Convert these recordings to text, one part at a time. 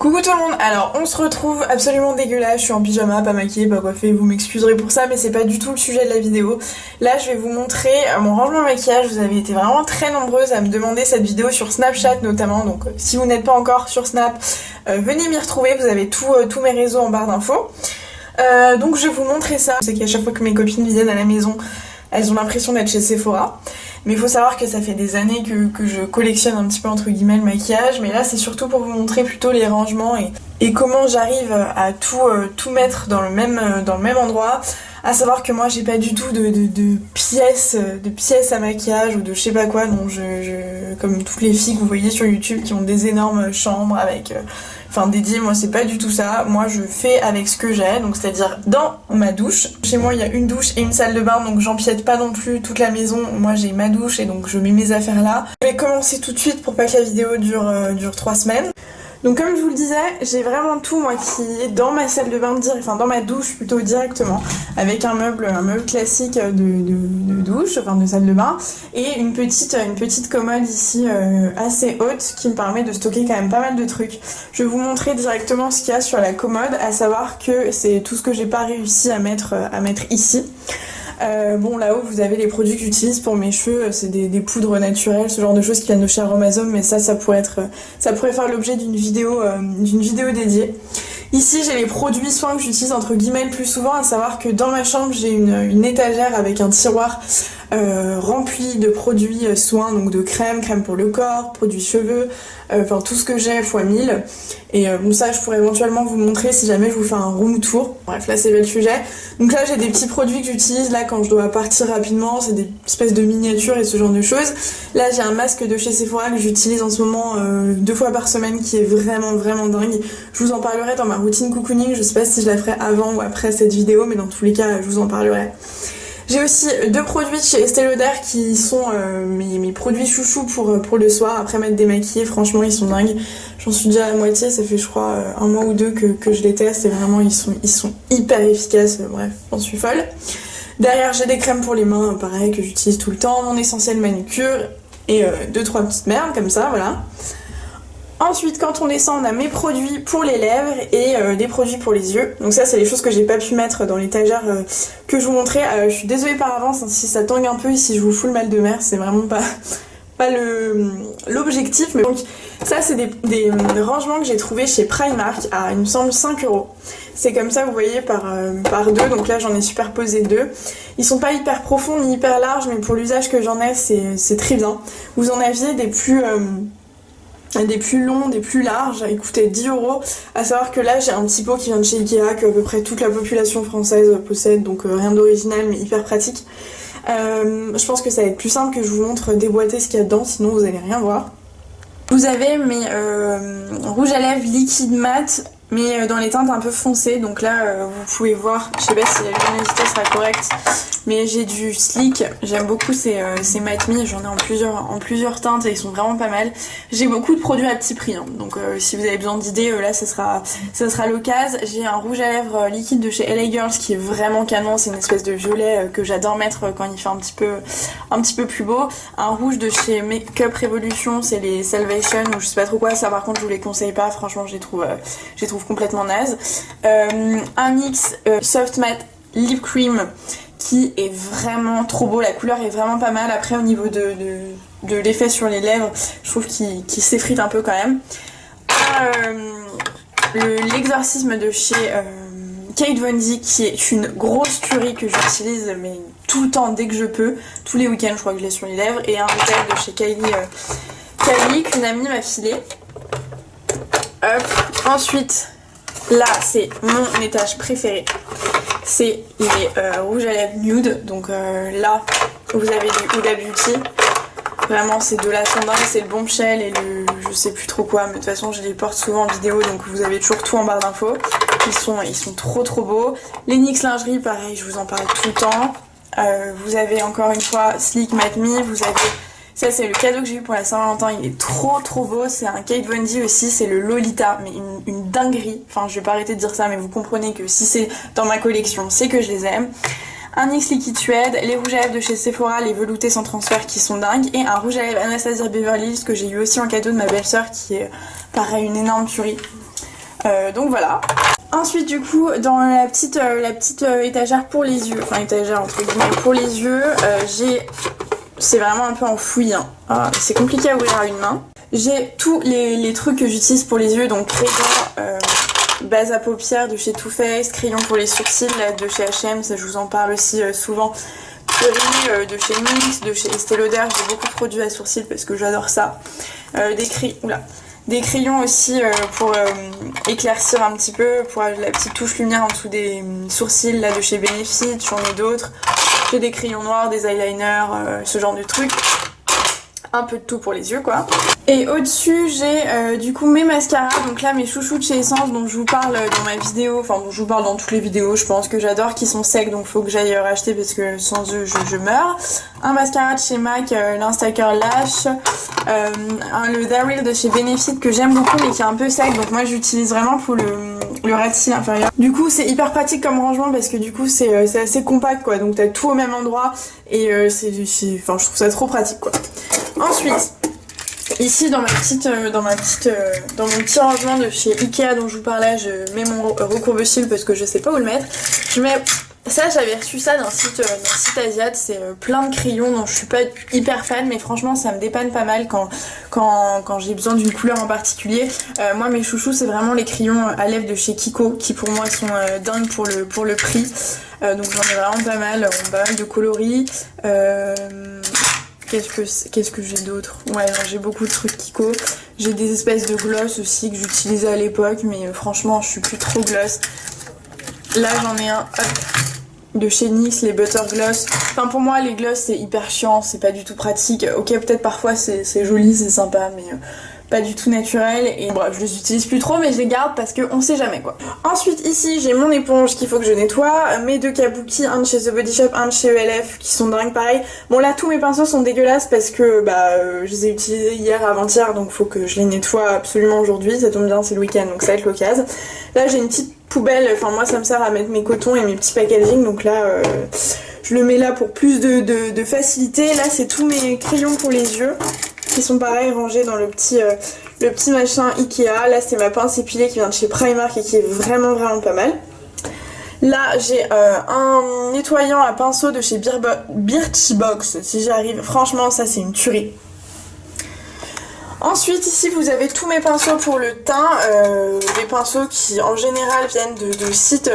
Coucou tout le monde, alors on se retrouve absolument dégueulasse, je suis en pyjama, pas maquillée, pas coiffée, vous m'excuserez pour ça mais c'est pas du tout le sujet de la vidéo. Là je vais vous montrer mon rangement de maquillage, vous avez été vraiment très nombreuses à me demander cette vidéo sur Snapchat notamment, donc si vous n'êtes pas encore sur Snap, venez m'y retrouver, vous avez tous mes réseaux en barre d'infos. Donc je vais vous montrer ça, je sais qu'à chaque fois que mes copines viennent à la maison, elles ont l'impression d'être chez Sephora. Mais il faut savoir que ça fait des années que je collectionne un petit peu entre guillemets le maquillage, mais là c'est surtout pour vous montrer plutôt les rangements et comment j'arrive à tout mettre dans le même endroit. À savoir que moi j'ai pas du tout de pièces à maquillage ou de je sais pas quoi, non, comme toutes les filles que vous voyez sur YouTube qui ont des énormes chambres avec dédiées, moi c'est pas du tout ça. Moi je fais avec ce que j'ai, donc c'est-à-dire dans ma douche. Chez moi il y a une douche et une salle de bain, donc j'empiète pas non plus toute la maison. Moi j'ai ma douche et donc je mets mes affaires là. Je vais commencer tout de suite pour pas que la vidéo dure 3 semames. Donc comme je vous le disais, j'ai vraiment tout moi qui est dans ma salle de bain, dans ma douche plutôt directement, avec un meuble classique de douche, de salle de bain, et une petite commode ici assez haute qui me permet de stocker quand même pas mal de trucs. Je vais vous montrer directement ce qu'il y a sur la commode, à savoir que c'est tout ce que j'ai pas réussi à mettre ici. Bon, là-haut vous avez les produits que j'utilise pour mes cheveux, c'est des poudres naturelles, ce genre de choses qui viennent de chez Aromazone, mais ça pourrait faire l'objet d'une vidéo dédiée. Ici j'ai les produits soins que j'utilise entre guillemets le plus souvent, à savoir que dans ma chambre j'ai une étagère avec un tiroir rempli de produits soins, donc de crème pour le corps, produits cheveux, tout ce que j'ai x 1000. Et bon, ça je pourrais éventuellement vous montrer si jamais je vous fais un room tour. Bref, là c'est pas le sujet. Donc là j'ai des petits produits que j'utilise là quand je dois partir rapidement, c'est des espèces de miniatures et ce genre de choses. Là j'ai un masque de chez Sephora que j'utilise en ce moment 2 fois par semaine qui est vraiment dingue. Je vous en parlerai dans ma routine cocooning, je sais pas si je la ferai avant ou après cette vidéo, mais dans tous les cas je vous en parlerai. J'ai aussi 2 produits de chez Estée Lauder qui sont mes produits chouchous pour le soir après m'être démaquillée. Franchement ils sont dingues, j'en suis déjà à la moitié, ça fait je crois 1 mois ou 2 que je les teste et vraiment ils sont hyper efficaces, bref j'en suis folle. Derrière j'ai des crèmes pour les mains, pareil que j'utilise tout le temps, mon essentiel manucure et 2-3 petites merdes comme ça, voilà. Ensuite, quand on descend, on a mes produits pour les lèvres et des produits pour les yeux. Donc ça, c'est les choses que j'ai pas pu mettre dans l'étagère que je vous montrais. Je suis désolée par avance hein, si ça tangue un peu et si je vous fous le mal de mer, c'est vraiment pas l'objectif. Mais donc ça, c'est des rangements que j'ai trouvés chez Primark à, il me semble, 5€. C'est comme ça, vous voyez, par 2. Donc là, j'en ai superposé 2. Ils sont pas hyper profonds ni hyper larges, mais pour l'usage que j'en ai, c'est très bien. Vous en aviez des plus longs, des plus larges, ils coûtaient 10€, à savoir que là j'ai un petit pot qui vient de chez Ikea, que à peu près toute la population française possède, donc rien d'original mais hyper pratique. Je pense que ça va être plus simple que je vous montre déboîter ce qu'il y a dedans, sinon vous allez rien voir. Vous avez mes rouges à lèvres liquide mat, mais dans les teintes un peu foncées, donc là vous pouvez voir, je sais pas si la luminosité sera correcte, mais j'ai du Sleek, j'aime beaucoup ces Matte Me, j'en ai en plusieurs teintes et ils sont vraiment pas mal. J'ai beaucoup de produits à petit prix, hein, donc si vous avez besoin d'idées, là ça sera l'occasion. J'ai un rouge à lèvres liquide de chez LA Girls qui est vraiment canon, c'est une espèce de violet que j'adore mettre quand il fait un petit peu plus beau. Un rouge de chez Make Up Revolution, c'est les Salvation ou je sais pas trop quoi, ça par contre je vous les conseille pas, franchement je les trouve complètement naze. Un NYX Soft Matte Lip Cream qui est vraiment trop beau, la couleur est vraiment pas mal. Après au niveau de l'effet sur les lèvres, je trouve qu'il s'effrite un peu quand même. L'exorcisme de chez Kate Von D qui est une grosse tuerie que j'utilise mais tout le temps dès que je peux, tous les week-ends je crois que je l'ai sur les lèvres, et un gel de chez Kylie qu'une amie m'a filé. Hop. Ensuite, là c'est mon étage préféré, c'est les rouges à lèvres nude. Donc là vous avez du Huda Beauty, vraiment ces deux-là sont dingues, c'est le Bombshell et le je sais plus trop quoi, mais de toute façon je les porte souvent en vidéo donc vous avez toujours tout en barre d'infos. Ils sont trop beaux. Les NYX lingerie, pareil, je vous en parle tout le temps. Vous avez encore une fois Sleek Matte Me, vous avez... Ça c'est le cadeau que j'ai eu pour la Saint-Valentin, il est trop beau, c'est un Kate Von D aussi, c'est le Lolita, mais une dinguerie, enfin je vais pas arrêter de dire ça mais vous comprenez que si c'est dans ma collection, c'est que je les aime. Un NYX Liquid Suède, les rouges à lèvres de chez Sephora, les veloutés sans transfert qui sont dingues, et un rouge à lèvres Anastasia Beverly Hills que j'ai eu aussi en cadeau de ma belle-sœur qui est pareil une énorme tuerie. Donc voilà. Ensuite du coup dans la petite étagère pour les yeux, enfin étagère entre guillemets pour les yeux, c'est vraiment un peu enfoui, hein. C'est compliqué à ouvrir à une main. J'ai tous les trucs que j'utilise pour les yeux, donc crayon, base à paupières de chez Too Faced, crayon pour les sourcils là, de chez H&M, ça je vous en parle aussi souvent. Fury de chez NYX, de chez Estée Lauder, j'ai beaucoup de produits à sourcils parce que j'adore ça. Des crayons aussi pour éclaircir un petit peu, pour la petite touche lumière en dessous des sourcils là de chez Benefit, j'en ai d'autres. J'ai des crayons noirs, des eyeliners, ce genre de trucs. Un peu de tout pour les yeux quoi. Et au-dessus j'ai du coup mes mascaras, donc là mes chouchous de chez Essence dont je vous parle dans ma vidéo, enfin dont je vous parle dans toutes les vidéos, je pense que j'adore, qui sont secs donc faut que j'aille racheter parce que sans eux je meurs. Un mascara de chez MAC, l'Instacker Lash, le Daryl de chez Benefit que j'aime beaucoup mais qui est un peu sec, donc moi j'utilise vraiment pour le ras de cils inférieur. Du coup c'est hyper pratique comme rangement parce que du coup c'est assez compact quoi, donc t'as tout au même endroit et je trouve ça trop pratique quoi. Ensuite, ici dans mon petit rangement de chez Ikea dont je vous parlais, je mets mon recourbe-cils parce que je sais pas où le mettre. Je mets ça, j'avais reçu ça d'un site asiat, c'est plein de crayons dont je suis pas hyper fan, mais franchement ça me dépanne pas mal quand j'ai besoin d'une couleur en particulier. Moi mes chouchous c'est vraiment les crayons à lèvres de chez Kiko qui pour moi sont dingues pour le prix. Donc j'en ai vraiment pas mal de coloris. Qu'est-ce que j'ai d'autre? Ouais, j'ai beaucoup de trucs Kiko. J'ai des espèces de gloss aussi que j'utilisais à l'époque, mais franchement, je suis plus trop gloss. Là, j'en ai un de chez NYX, les Butter Gloss. Enfin, pour moi, les gloss, c'est hyper chiant, c'est pas du tout pratique. Ok, peut-être parfois, c'est joli, c'est sympa, mais pas du tout naturel. Et bref, je les utilise plus trop, mais je les garde parce qu'on sait jamais, quoi. Ensuite, ici, j'ai mon éponge qu'il faut que je nettoie. Mes deux kabuki, un de chez The Body Shop, un de chez ELF, qui sont dingues pareil. Bon, là, tous mes pinceaux sont dégueulasses parce que, je les ai utilisés hier, avant-hier, donc faut que je les nettoie absolument aujourd'hui. Ça tombe bien, c'est le week-end, donc ça va être l'occasion. Là, j'ai une petite poubelle, enfin moi ça me sert à mettre mes cotons et mes petits packaging, donc là je le mets là pour plus de facilité. Là c'est tous mes crayons pour les yeux qui sont pareil rangés dans le petit machin Ikea. Là c'est ma pince épilée qui vient de chez Primark et qui est vraiment pas mal. Là j'ai un nettoyant à pinceau de chez Birchbox, si j'y arrive, franchement ça c'est une tuerie. Ensuite ici vous avez tous mes pinceaux pour le teint, des pinceaux qui en général viennent de sites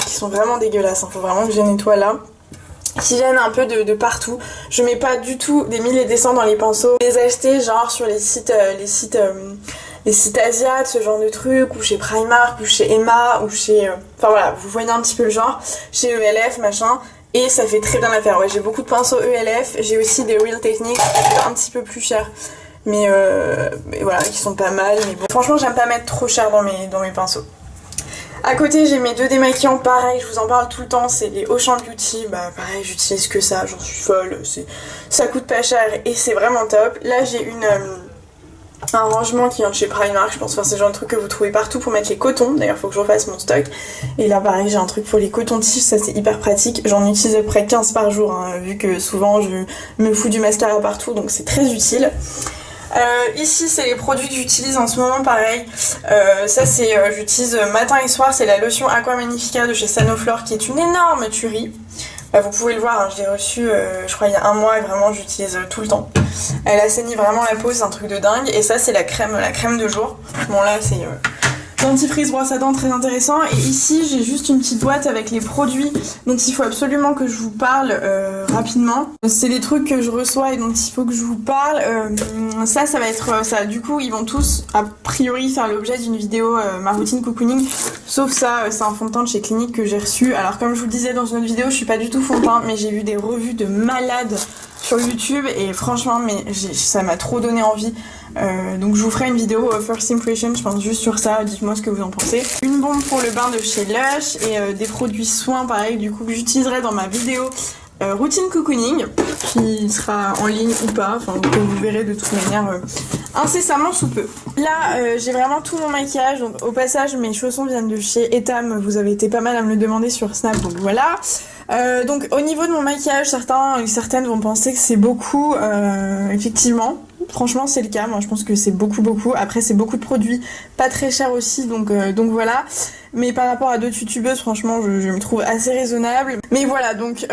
qui sont vraiment dégueulasses, faut vraiment que je les nettoie là, qui viennent un peu de partout. Je mets pas du tout des mille et des cents dans les pinceaux, je les ai achetés genre sur les sites asiates, ce genre de trucs, ou chez Primark, ou chez Emma, ou chez... Enfin voilà, vous voyez un petit peu le genre, chez ELF, machin, et ça fait très bien l'affaire. Ouais, j'ai beaucoup de pinceaux ELF, j'ai aussi des Real Techniques, un petit peu plus chers. Mais voilà, qui sont pas mal. Mais bon, franchement, j'aime pas mettre trop cher dans mes pinceaux. À côté, j'ai mes deux démaquillants, pareil, je vous en parle tout le temps, c'est les Auchan Beauty. Pareil, j'utilise que ça, j'en suis folle. Ça coûte pas cher et c'est vraiment top. Là, j'ai un rangement qui vient de chez Primark, je pense. Enfin, c'est le genre de truc que vous trouvez partout pour mettre les cotons. D'ailleurs, faut que je refasse mon stock. Et là, pareil, j'ai un truc pour les cotons-tiges, ça c'est hyper pratique. J'en utilise à peu près 15 par jour, hein, vu que souvent je me fous du mascara partout, donc c'est très utile. Ici c'est les produits que j'utilise en ce moment, pareil. Ça c'est j'utilise matin et soir, c'est la lotion Aqua Magnifica de chez Sanoflore qui est une énorme tuerie. Vous pouvez le voir, hein, je l'ai reçue je crois il y a un mois et vraiment j'utilise tout le temps. Elle assainit vraiment la peau, c'est un truc de dingue. Et ça c'est la crème de jour. Bon là c'est dentifrice, brosse à dents, très intéressant. Et ici j'ai juste une petite boîte avec les produits dont il faut absolument que je vous parle rapidement. C'est des trucs que je reçois et dont il faut que je vous parle. Ça va être ça. Du coup ils vont tous a priori faire l'objet d'une vidéo ma routine cocooning. Sauf ça, c'est un fond de teint de chez Clinique que j'ai reçu. Alors comme je vous le disais dans une autre vidéo, je suis pas du tout fond de teint, mais j'ai vu des revues de malades sur YouTube et franchement ça m'a trop donné envie. Donc je vous ferai une vidéo First Impression, je pense juste sur ça, dites-moi ce que vous en pensez. Une bombe pour le bain de chez Lush et des produits soins pareil du coup que j'utiliserai dans ma vidéo routine cocooning qui sera en ligne ou pas, enfin que vous verrez de toute manière incessamment sous peu. Là j'ai vraiment tout mon maquillage, donc au passage mes chaussons viennent de chez Etam, vous avez été pas mal à me le demander sur Snap, donc voilà. Donc au niveau de mon maquillage, certaines vont penser que c'est beaucoup, effectivement. franchement c'est le cas, moi je pense que c'est beaucoup. Après c'est beaucoup de produits, pas très chers aussi, donc voilà. Mais par rapport à d'autres youtubeuses, franchement je me trouve assez raisonnable. Mais voilà, donc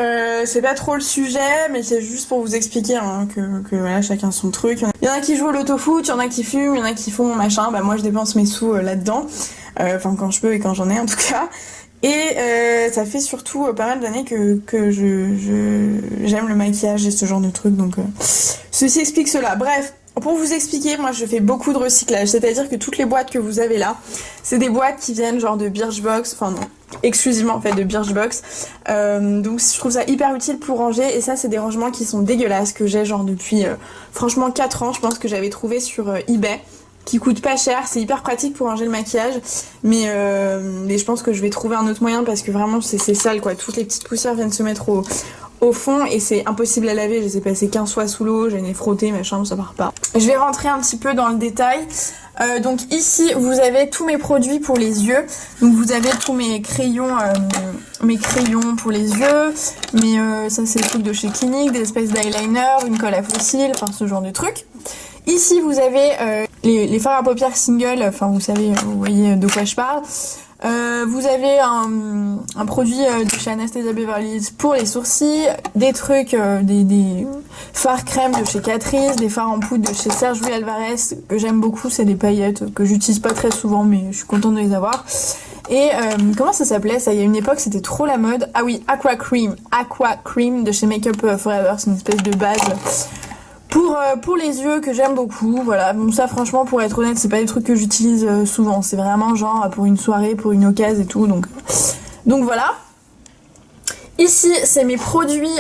c'est pas trop le sujet, mais c'est juste pour vous expliquer hein, que voilà, chacun son truc. Il y en a qui jouent au loto-foot, il y en a qui fument, il y en a qui font machin, bah moi je dépense mes sous là-dedans. Enfin quand je peux et quand j'en ai en tout cas. Et ça fait surtout pas mal d'années que j'aime le maquillage et ce genre de trucs, donc ceci explique cela. Bref, pour vous expliquer, moi je fais beaucoup de recyclage, c'est-à-dire que toutes les boîtes que vous avez là, c'est des boîtes qui viennent genre de Birchbox, enfin non, exclusivement en fait de Birchbox, donc je trouve ça hyper utile pour ranger, et ça c'est des rangements qui sont dégueulasses, que j'ai genre depuis franchement 4 ans, je pense que j'avais trouvé sur eBay, qui coûte pas cher, c'est hyper pratique pour ranger le maquillage, mais je pense que je vais trouver un autre moyen parce que vraiment c'est sale quoi, toutes les petites poussières viennent se mettre au fond et c'est impossible à laver, je les ai passées 15 fois sous l'eau, j'ai les frotter, machin, ça part pas. Je vais rentrer un petit peu dans le détail. Donc ici vous avez tous mes produits pour les yeux, donc vous avez tous mes crayons pour les yeux, mais ça c'est le truc de chez Clinique, des espèces d'eyeliner, une colle à fossiles, enfin ce genre de trucs. Ici vous avez les fards à paupières single, enfin vous savez, vous voyez de quoi je parle. Vous avez un produit de chez Anastasia Beverly Hills pour les sourcils, des trucs, des fards crème de chez Catrice, des fards en poudre de chez Serge Louis Alvarez que j'aime beaucoup, c'est des paillettes que j'utilise pas très souvent mais je suis contente de les avoir. Et comment ça s'appelait ça? Il y a une époque c'était trop la mode. Ah oui, Aqua Cream de chez Makeup Forever, c'est une espèce de base pour les yeux que j'aime beaucoup, voilà. Bon ça franchement pour être honnête c'est pas des trucs que j'utilise souvent, c'est vraiment genre pour une soirée, pour une occasion et tout, donc voilà. Ici c'est mes produits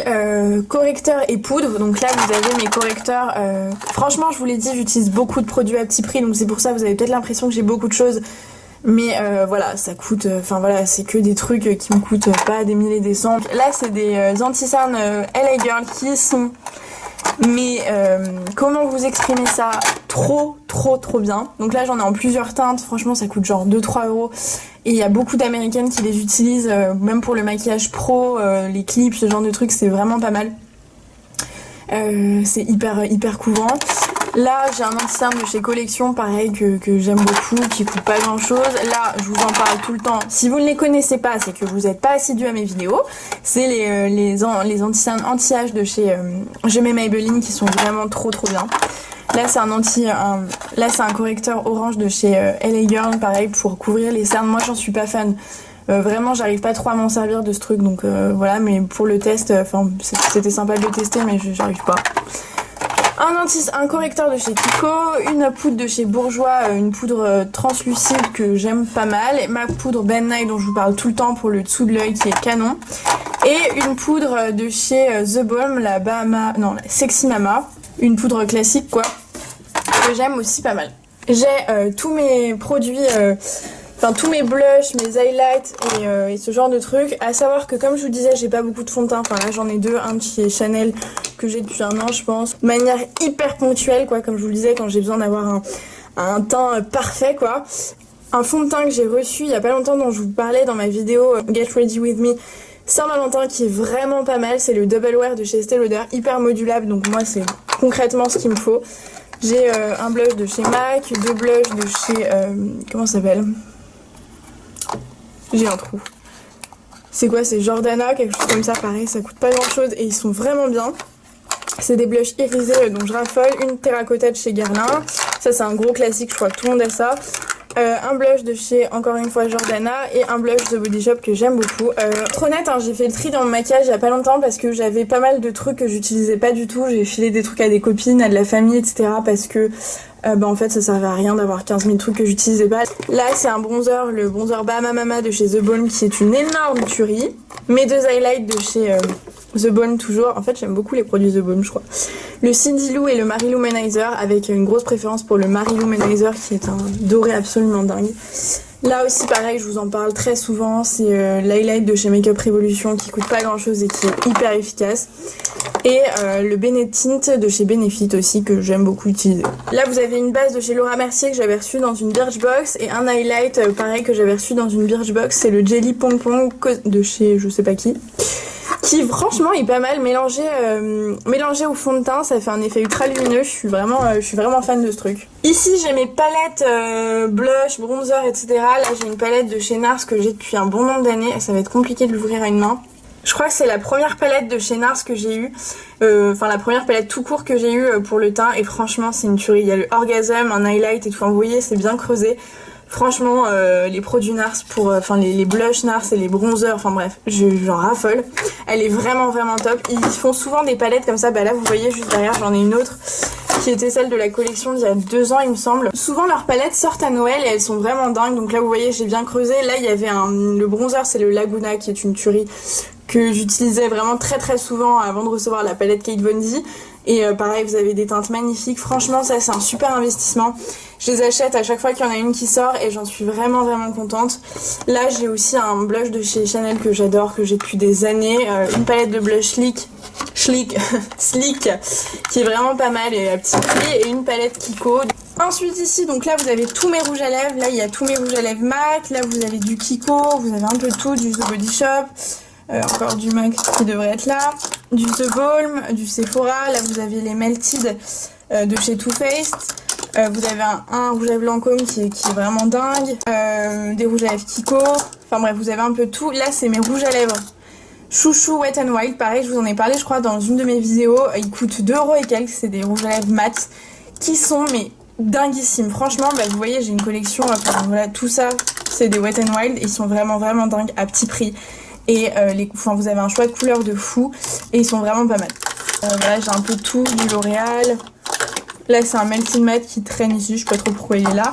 correcteurs et poudre, donc là vous avez mes correcteurs, franchement je vous l'ai dit j'utilise beaucoup de produits à petit prix, donc c'est pour ça vous avez peut-être l'impression que j'ai beaucoup de choses. Mais voilà, ça coûte, enfin voilà, c'est que des trucs qui me coûtent pas des milliers et des cents. Là c'est des anti-cernes LA Girl qui sont... Mais comment vous exprimer ça trop bien. Donc là j'en ai en plusieurs teintes, franchement ça coûte genre 2-3 euros. Et il y a beaucoup d'américaines qui les utilisent, même pour le maquillage pro, les clips, ce genre de trucs, c'est vraiment pas mal. C'est hyper couvrant. Là j'ai un anti-cerne de chez Collection, pareil, que j'aime beaucoup, qui coûte pas grand chose. Là je vous en parle tout le temps. Si vous ne les connaissez pas, c'est que vous n'êtes pas assidu à mes vidéos. C'est les anti-cernes anti-âge de chez Je mets Maybelline, qui sont vraiment trop bien. Là c'est un correcteur orange de chez LA Girl, pareil, pour couvrir les cernes. Moi j'en suis pas fan. Vraiment j'arrive pas trop à m'en servir de ce truc, donc voilà, mais pour le test, c'était sympa de le tester, mais j'arrive pas. Un correcteur de chez Kiko, une poudre de chez Bourjois, une poudre translucide que j'aime pas mal, ma poudre Ben Nye dont je vous parle tout le temps pour le dessous de l'œil qui est canon, et une poudre de chez The Balm, la Sexy Mama, une poudre classique quoi, que j'aime aussi pas mal. J'ai tous mes produits... Enfin tous mes blushs, mes highlights et ce genre de trucs. À savoir que comme je vous disais, j'ai pas beaucoup de fond de teint. Enfin là j'en ai deux, un de chez Chanel que j'ai depuis 1 an je pense. De manière hyper ponctuelle quoi, comme je vous le disais, quand j'ai besoin d'avoir un teint parfait quoi. Un fond de teint que j'ai reçu il y a pas longtemps dont je vous parlais dans ma vidéo Get Ready With Me Saint-Valentin, qui est vraiment pas mal. C'est le Double Wear de chez Estée Lauder, hyper modulable, donc moi c'est concrètement ce qu'il me faut. J'ai un blush de chez MAC, 2 blushs de chez... comment ça s'appelle ? J'ai un trou. C'est quoi? C'est Jordana, quelque chose comme ça, pareil, ça coûte pas grand chose et ils sont vraiment bien. C'est des blushs irisés dont je raffole. Une terracotta de chez Guerlain. Ça c'est un gros classique, je crois que tout le monde a ça. Un blush de chez, encore une fois, Jordana, et un blush de Body Shop que j'aime beaucoup. Pour être honnête, hein, j'ai fait le tri dans mon maquillage il y a pas longtemps parce que j'avais pas mal de trucs que j'utilisais pas du tout. J'ai filé des trucs à des copines, à de la famille, etc. parce que en fait ça servait à rien d'avoir 15 000 trucs que j'utilisais pas. Là c'est un bronzer, le bronzer Bahama Mama de chez The Balm, qui est une énorme tuerie. Mes 2 highlights de chez The Balm toujours. En fait j'aime beaucoup les produits The Balm, je crois. Le Cindy Lou et le Mary Lou Manizer, avec une grosse préférence pour le Mary Lou Manizer qui est un doré absolument dingue. Là aussi pareil, je vous en parle très souvent, c'est l'highlight de chez Makeup Revolution qui coûte pas grand chose et qui est hyper efficace. Et le Bennett Tint de chez Benefit aussi, que j'aime beaucoup utiliser. Là vous avez une base de chez Laura Mercier que j'avais reçue dans une Birchbox, et un highlight pareil que j'avais reçu dans une Birchbox, c'est le Jelly Pong Pong de chez je sais pas qui qui franchement est pas mal mélangé au fond de teint, ça fait un effet ultra lumineux, je suis vraiment fan de ce truc. Ici j'ai mes palettes blush, bronzer, etc. Là j'ai une palette de chez NARS que j'ai depuis un bon nombre d'années, ça va être compliqué de l'ouvrir à une main. Je crois que c'est la première palette de chez NARS que j'ai eue, enfin la première palette tout court que j'ai eue pour le teint, et franchement c'est une tuerie. Il y a le Orgasm, un highlight et tout, enfin, vous voyez c'est bien creusé. Franchement les produits NARS pour, les blushs NARS et les bronzers, enfin bref, j'en raffole. Elle est vraiment top. Ils font souvent des palettes comme ça, bah là vous voyez juste derrière j'en ai une autre qui était celle de la collection d'il y a 2 ans il me semble. Souvent leurs palettes sortent à Noël et elles sont vraiment dingues, donc là vous voyez j'ai bien creusé. Là il y avait le bronzer, c'est le Laguna qui est une tuerie que j'utilisais vraiment très souvent avant de recevoir la palette Kate Von D. Et pareil, vous avez des teintes magnifiques. Franchement, ça c'est un super investissement. Je les achète à chaque fois qu'il y en a une qui sort et j'en suis vraiment contente. Là, j'ai aussi un blush de chez Chanel que j'adore, que j'ai depuis des années. Une palette de blush Sleek, qui est vraiment pas mal et à petit prix. Et une palette Kiko. Ensuite ici, donc là vous avez tous mes rouges à lèvres. Là il y a tous mes rouges à lèvres MAC. Là vous avez du Kiko, vous avez un peu de tout, du The Body Shop. Encore du MAC qui devrait être là, du The Balm, du Sephora. Là vous avez les Melted de chez Too Faced. Vous avez un rouge à lèvres Lancôme qui est vraiment dingue. Des rouges à lèvres Kiko. Enfin bref, vous avez un peu tout. Là c'est mes rouges à lèvres Chouchou Wet n Wild. Pareil, je vous en ai parlé je crois dans une de mes vidéos. Ils coûtent 2€ et quelques. C'est des rouges à lèvres mat qui sont mais dinguissimes. Franchement, bah, vous voyez j'ai une collection. Enfin voilà, tout ça c'est des Wet n Wild. Ils sont vraiment dingues à petit prix. Et vous avez un choix de couleurs de fou et ils sont vraiment pas mal. Voilà, j'ai un peu tout, du L'Oréal. Là c'est un Melting Matte qui traîne ici, je sais pas trop pourquoi il est là.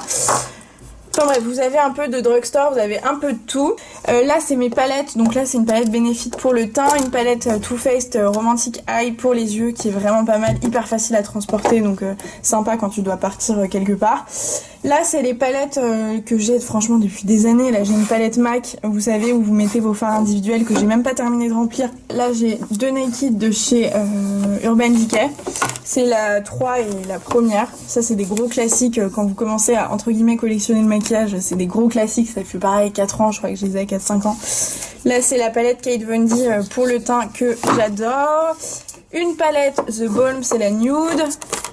Enfin bref, vous avez un peu de drugstore, vous avez un peu de tout. Là c'est mes palettes, donc là c'est une palette Benefit pour le teint, une palette Too Faced Romantic Eye pour les yeux qui est vraiment pas mal, hyper facile à transporter, donc sympa quand tu dois partir quelque part. Là c'est les palettes que j'ai franchement depuis des années. Là j'ai une palette MAC, vous savez, où vous mettez vos fards individuels que j'ai même pas terminé de remplir. Là j'ai 2 Naked de chez Urban Decay. C'est la 3 et la première. Ça c'est des gros classiques quand vous commencez à entre guillemets collectionner le maquillage. C'est des gros classiques, ça fait pareil 4 ans, je crois que je les ai à 4-5 ans. Là c'est la palette Kate Von D pour le teint que j'adore. Une palette The Balm, c'est la Nude.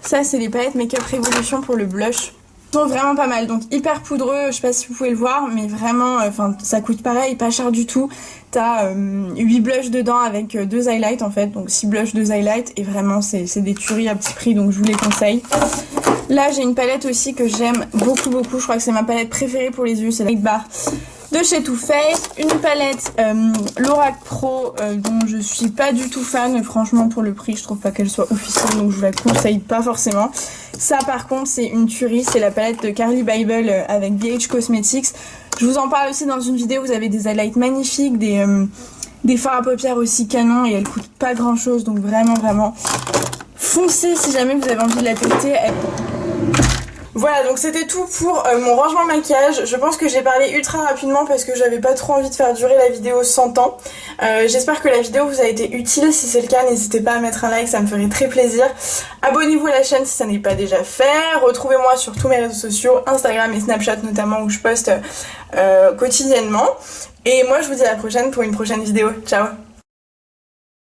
Ça c'est les palettes Makeup Revolution pour le blush. Ils sont vraiment pas mal, donc hyper poudreux, je sais pas si vous pouvez le voir, mais vraiment, ça coûte pareil, pas cher du tout. T'as 8 blushs dedans avec 2 highlights en fait, donc 6 blushs, 2 highlights, et vraiment c'est des tueries à petit prix, donc je vous les conseille. Là j'ai une palette aussi que j'aime beaucoup, je crois que c'est ma palette préférée pour les yeux, c'est la Light Bar de chez Too Faced. Une palette Lorac Pro dont je suis pas du tout fan, franchement pour le prix je trouve pas qu'elle soit officielle, donc je vous la conseille pas forcément. Ça par contre c'est une tuerie, c'est la palette de Carly Bible avec BH Cosmetics. Je vous en parle aussi dans une vidéo, vous avez des highlights magnifiques, des fards à paupières aussi canon et elles coûtent pas grand chose, donc vraiment foncez si jamais vous avez envie de la tester. Voilà, donc c'était tout pour mon rangement maquillage. Je pense que j'ai parlé ultra rapidement parce que j'avais pas trop envie de faire durer la vidéo 100 ans. J'espère que la vidéo vous a été utile. Si c'est le cas, n'hésitez pas à mettre un like, ça me ferait très plaisir. Abonnez-vous à la chaîne si ça n'est pas déjà fait. Retrouvez-moi sur tous mes réseaux sociaux, Instagram et Snapchat notamment, où je poste quotidiennement. Et moi je vous dis à la prochaine pour une prochaine vidéo. Ciao!